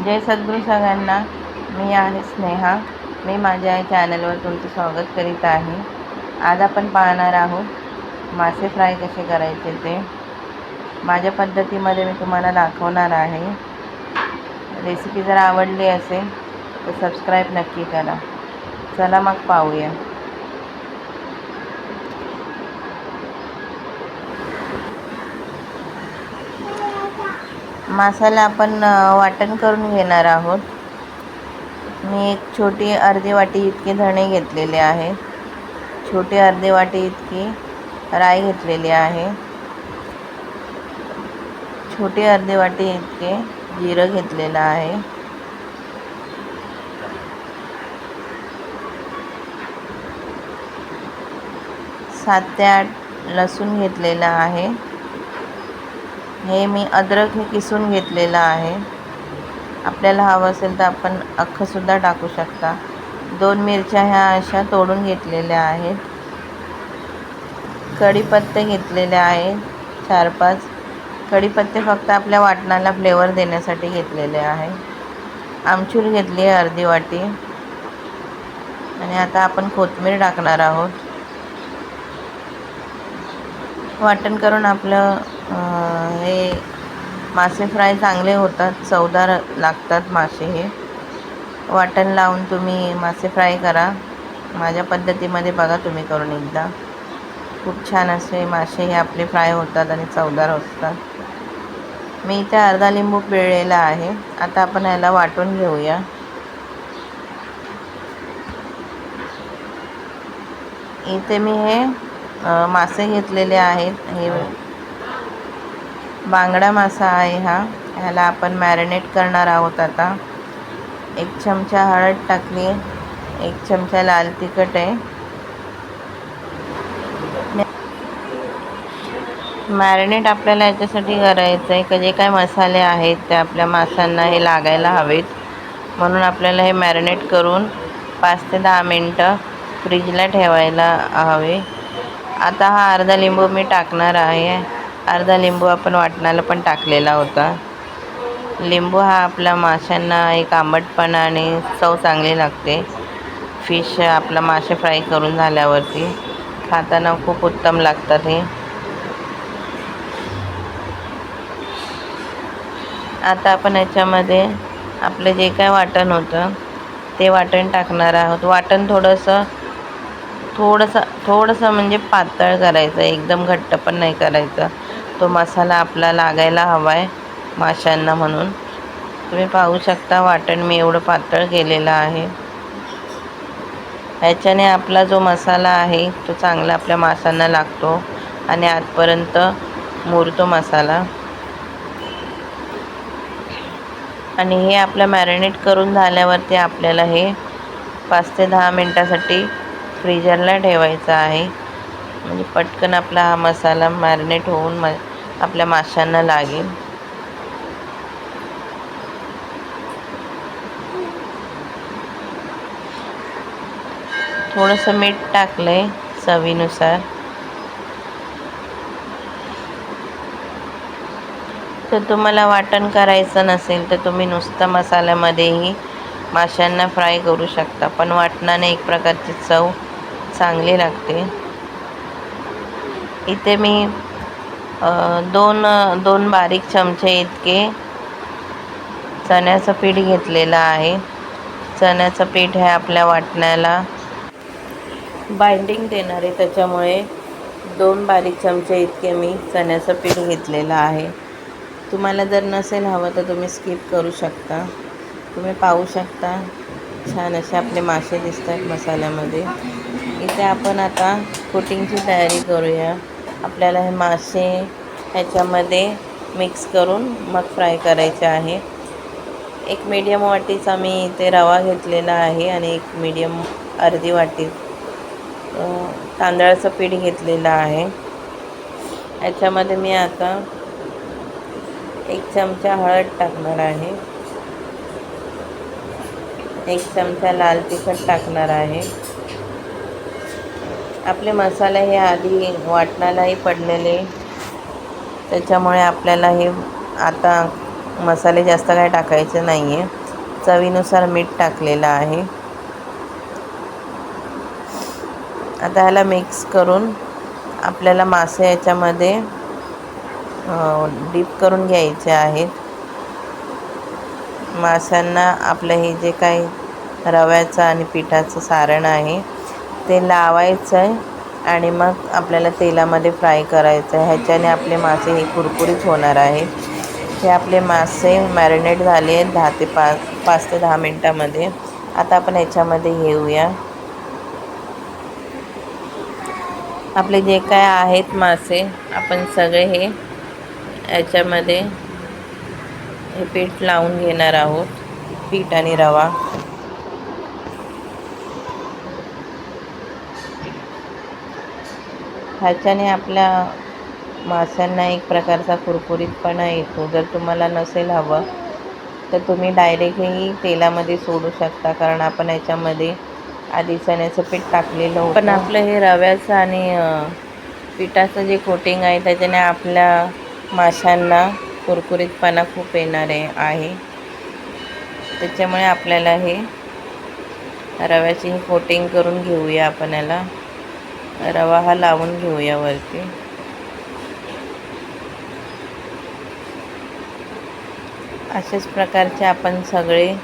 जय सद्गुरू सगळ्यांना. मी आहे स्नेहा. मी माझ्या चॅनलवर तुमचं स्वागत करीत आहे. आज आपण पाहणार आहोत मासे फ्राय कसे करायचे ते माझ्या पद्धतीमध्ये मी तुम्हाला दाखवणार आहे. रेसिपी जर आवडली असेल तर सबस्क्राईब नक्की करा. चला मग पाहूया. मसाला आपण वाटण करून घेणार आहोत. मी एक छोटी अर्धी वाटी इतके धणे घेतलेले आहे. छोटी अर्धी वाटी इतकी राई घेतलेली आहे. छोटी अर्धी वाटी इतके जिरं घेतलेलं आहे. सात ते 8 लसूण घेतलेला आहे. हे मी अद्रक हे किसून घेतलेलं आहे. आपल्याला हवं असेल तर आपण अख्खंसुद्धा टाकू शकता. 2 मिरच्या ह्या अशा तोडून घेतलेल्या आहेत. कढीपत्ते घेतलेले आहेत 4-5. कढीपत्ते फक्त आपल्या वाटणाला फ्लेवर देण्यासाठी घेतलेले आहे. आमचूर घेतली आहे अर्धी वाटी. आणि आता आपण कोथिंबीर टाकणार आहोत. वाटण करून आपलं हे मासे फ्राय चांगले होतात, चवदार लागतात मासे. हे वाटण लावून तुम्ही मासे फ्राय करा. माझ्या पद्धतीमध्ये बघा तुम्ही करून एकदा. खूप छान असे मासे हे आपले फ्राय होतात आणि चवदार असतात. मी इथे अर्धा लिंबू पिळलेला आहे. आता आपण याला वाटून घेऊया. इथे मी हे मासे घेतलेले आहेत. हे बांगडा मासा आहे हा. ह्याला आपण मॅरिनेट करणार आहोत. आता 1 चमचा हळद टाकली, 1 चमचा लाल तिखट आहे. मॅरिनेट आपल्याला याच्यासाठी करायचं आहे की जे काय मसाले आहेत ते आपल्या माशांना हे लागायला हवेत, म्हणून आपल्याला हे मॅरिनेट करून 5 ते 10 मिनटं फ्रीजला ठेवायला हवे. आता हा अर्धा लिंबू मी टाकणार आहे. अर्धा लिंबू आपण वाटणाला पण टाकलेला होता. लिंबू हा आपल्या माशांना एक आंबटपणा आणि चव चांगली लागते. फिश आपला मासे फ्राय करून झाल्यावरती खाताना खूप उत्तम लागतात हे. आता आपण याच्यामध्ये आपलं जे काय वाटण होतं ते वाटण टाकणार आहोत. वाटण थोडंसं म्हणजे पातळ करायचं, एकदम घट्ट पण नाही करायचं. तो मसाला आपला लागायला हवा आहे माशांना, म्हणून तुम्ही पाहू शकता वाटण मी एवढं पातळ केलेलं आहे. ह्याच्याने आपला जो मसाला आहे तो चांगला आपल्या माशांना लागतो आणि आतपर्यंत मुरतो मसाला. आणि हे आपलं मॅरिनेट करून झाल्यावरती आपल्याला हे 5 ते 10 मिनटासाठी फ्रीजरला ठेवायचं आहे, म्हणजे पटकन आपला हा मसाला मॅरिनेट होऊन आपल्या माशांना लागेल. थोडंसं मीठ टाकलं आहे चवीनुसार. तर तुम्हाला वाटण करायचं नसेल तर तुम्ही नुसतं मसाल्यामध्येही माशांना फ्राय करू शकता, पण वाटणाने एक प्रकारची चव चांगली लागते. इथे मी 2 बारीक चमचे इतके चण्याचं पीठ घेतलेलं आहे. चण्याचं पीठ हे आपल्या वाटण्याला बाइंडिंग देणार आहे, त्याच्यामुळे 2 बारीक चमचे इतके मी चण्याचं पीठ घेतलेलं आहे. तुम्हाला जर नसेल हवं तर तुम्ही स्किप करू शकता. तुम्ही पाहू शकता छान असे आपले मासे दिसतात मसाल्यामध्ये. इथे आपण आता कोटिंगची तयारी करूया. आपल्याला हे मासे ह्याच्यामध्ये मिक्स करून मग फ्राय करायचे आहे. एक मीडियम वाटीचा मी इथे रवा घेतलेला आहे आणि एक मीडियम अर्धी वाटी तांदळाचं पीठ घेतलेलं आहे. याच्यामध्ये मी आता 1 चमचा हळद टाकणार आहे. 1 चमचा लाल तिखट टाकणार आहे. आपले मसाले हे आधी वाटणालाही पडलेले, त्याच्यामुळे आपल्याला हे आता मसाले जास्त काय टाकायचे नाही आहे. चवीनुसार मीठ टाकलेलं आहे. आता ह्याला मिक्स करून आपल्याला मासे याच्यामध्ये डीप करून घ्यायचे आहेत. माशांना आपलं हे जे काही रव्याचं आणि पिठाचं सारण आहे ते लावायचं आहे आणि मग आपल्याला तेलामध्ये फ्राय करायचं आहे. ह्याच्याने आपले मासे हे कुरकुरीत होणार आहे. हे आपले मासे मॅरिनेट झाले आहेत 5 ते 10 मिनटामध्ये. आता आपण ह्याच्यामध्ये घेऊया आपले जे काय आहेत मासे. आपण सगळे हे याच्यामध्ये हे पीठ लावून घेणार आहोत, पीठ आणि रवा. ह्याच्याने आपल्या माशांना एक प्रकारचा कुरकुरीतपणा येतो. जर तुम्हाला नसेल हवं तर तुम्ही डायरेक्टही तेलामध्ये सोडू शकता, कारण आपण याच्यामध्ये आधी चण्याचं पीठ टाकलेलं होतं. पण आपलं हे रव्याचं आणि पिठाचं जे कोटिंग आहे त्याच्याने आपल्या माशांना कुरकुरीतपणा खूप येणार आहे. त्याच्यामुळे आपल्याला हे रव्याची ही कोटिंग करून घेऊया. आपण याला रवा हा लावून घेऊया वरती. अशाच प्रकारचे आपण सगळे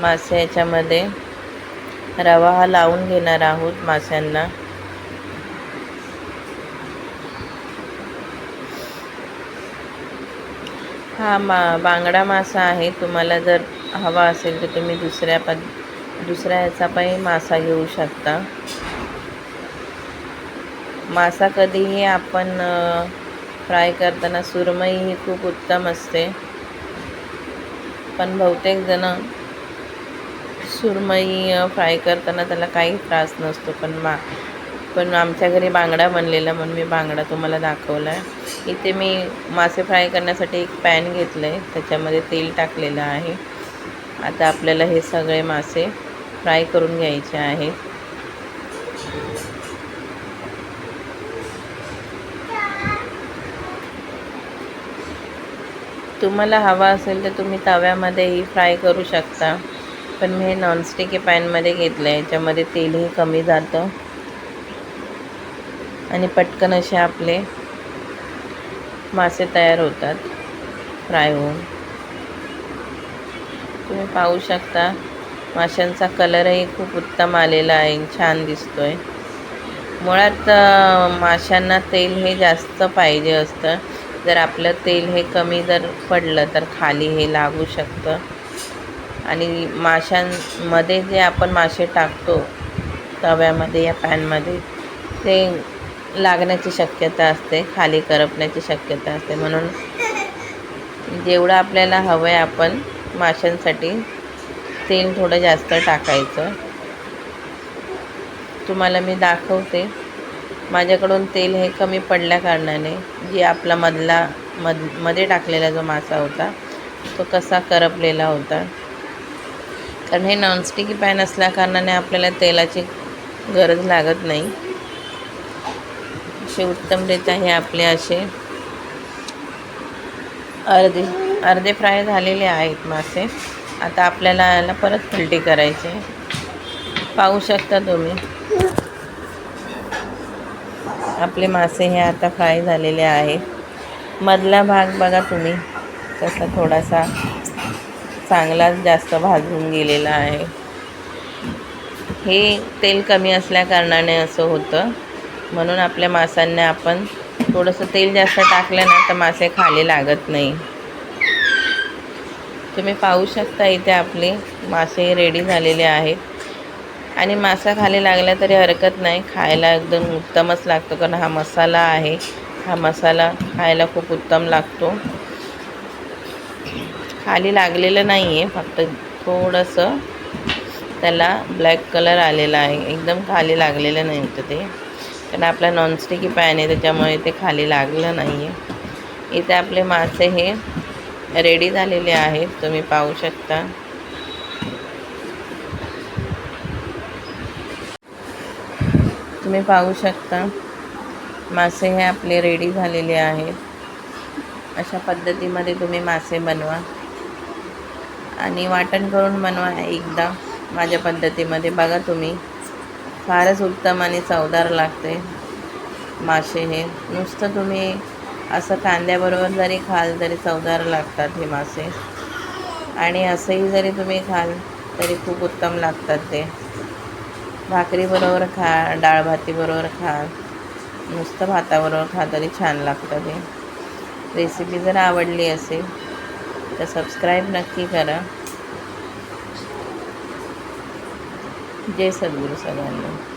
मासे याच्यामध्ये रवा हा लावून घेणार आहोत माशांना. हा बांगडा मासा आहे. तुम्हाला जर हवा असेल तर तुम्ही दुसऱ्या ह्याचा पण मासा घेऊ शकता. मासा कधीही आपण फ्राय करताना सुरमई ही खूप उत्तम असते, पण बहुतेक जण सुरमई फ्राय करताना त्याला काही त्रास नसतो. पण आमच्या घरी बांगडा बनलेला म्हणून मी बांगडा तुम्हाला दाखवला आहे. इथे मी मासे फ्राय करण्यासाठी एक पॅन घेतलं आहे, त्याच्यामध्ये तेल टाकलेलं आहे. आता आपल्याला हे सगळे मासे फ्राय करून घ्यायचे आहेत. तुम्हाला हवा असेल तर तुम्ही तव्यामध्येही फ्राय करू शकता, पण मी हे नॉनस्टिक पॅनमध्ये घेतलं आहे. याच्यामध्ये तेलही कमी जातं आणि पटकन असे आपले मासे तयार होतात फ्राय होऊन. तुम्ही पाहू शकता माशांचा कलरही खूप उत्तम आलेला आहे, छान दिसतोय. मुळात माशांना तेल हे जास्त पाहिजे असतं. जर आपलं तेल हे कमी जर पडलं तर खाली हे लागू शकतं आणि माशांमध्ये जे आपण मासे टाकतो तव्यामध्ये या पॅनमध्ये ते लागण्याची शक्यता असते, खाली करपण्याची शक्यता असते. म्हणून जेवढं आपल्याला हवं आहे आपण माशांसाठी तेल थोडं जास्त टाकायचं. तुम्हाला मी दाखवते. माझ्याकडून तेल हे कमी पडल्या कारणाने जी आपला मध्ये टाकलेला जो मासा होता तो कसा करपलेला होता. कारण हे नॉनस्टिकी पॅन असल्या कारणाने आपल्याला तेलाची गरज लागत नाही. असे उत्तमरित्या हे आपले असे अर्धे फ्राय झालेले आहेत मासे. आता आपल्याला याला परत पलटी करायचे. पाहू शकता तुम्ही आपले मासे हे आता फ्राय झालेले आहेत. मधला भाग बघा तुम्ही कसा थोडासा चांगलाच जास्त भाजून गेलेला आहे. हे तेल कमी असल्या कारणाने असं होतं. म्हणून आपल्या माशांना आपण थोडंसं तेल जास्त टाकलं ना तर मासे खाली लागत नाही. तुम्ही पाहू शकता इथे आपले मासे रेडी झालेले आहेत आणि मासा खाली लागला तरी हरकत नाही, खायला एकदम उत्तमच लागतो. कारण हा मसाला आहे, हा मसाला खायला खूप उत्तम लागतो. खाली लागलेलं नाही आहे, फक्त थोडंसं त्याला ब्लॅक कलर आलेला आहे. एकदम खाली लागलेलं नाही होतं ते, कारण आपला नॉनस्टिकी पॅन आहे त्याच्यामुळे ते खाली लागलं नाही आहे. इथे आपले मासे हे रेडी झालेले आहेत, तुम्ही पाहू शकता. तुम्ही पाहू शकता मासे हे आपले रेडी झालेले आहेत. अशा पद्धतीमध्ये तुम्ही मासे बनवा आणि वाटण करून बनवा एकदा माझ्या पद्धतीमध्ये. बघा तुम्ही, फारच उत्तम आणि चवदार लागते मासे हे. नुसतं तुम्ही असं कांद्याबरोबर जरी खाल तरी चवदार लागतात हे मासे, आणि असंही जरी तुम्ही खाल तरी खूप उत्तम लागतात ते. भाकरीबरोबर खा, डाळ भातीबरोबर खा, नुसतं भाताबरोबर खा तरी छान लागतं ते. रेसिपी जर आवडली असेल तर सबस्क्राईब नक्की करा. जय सद्गुरू सगळ्यांना.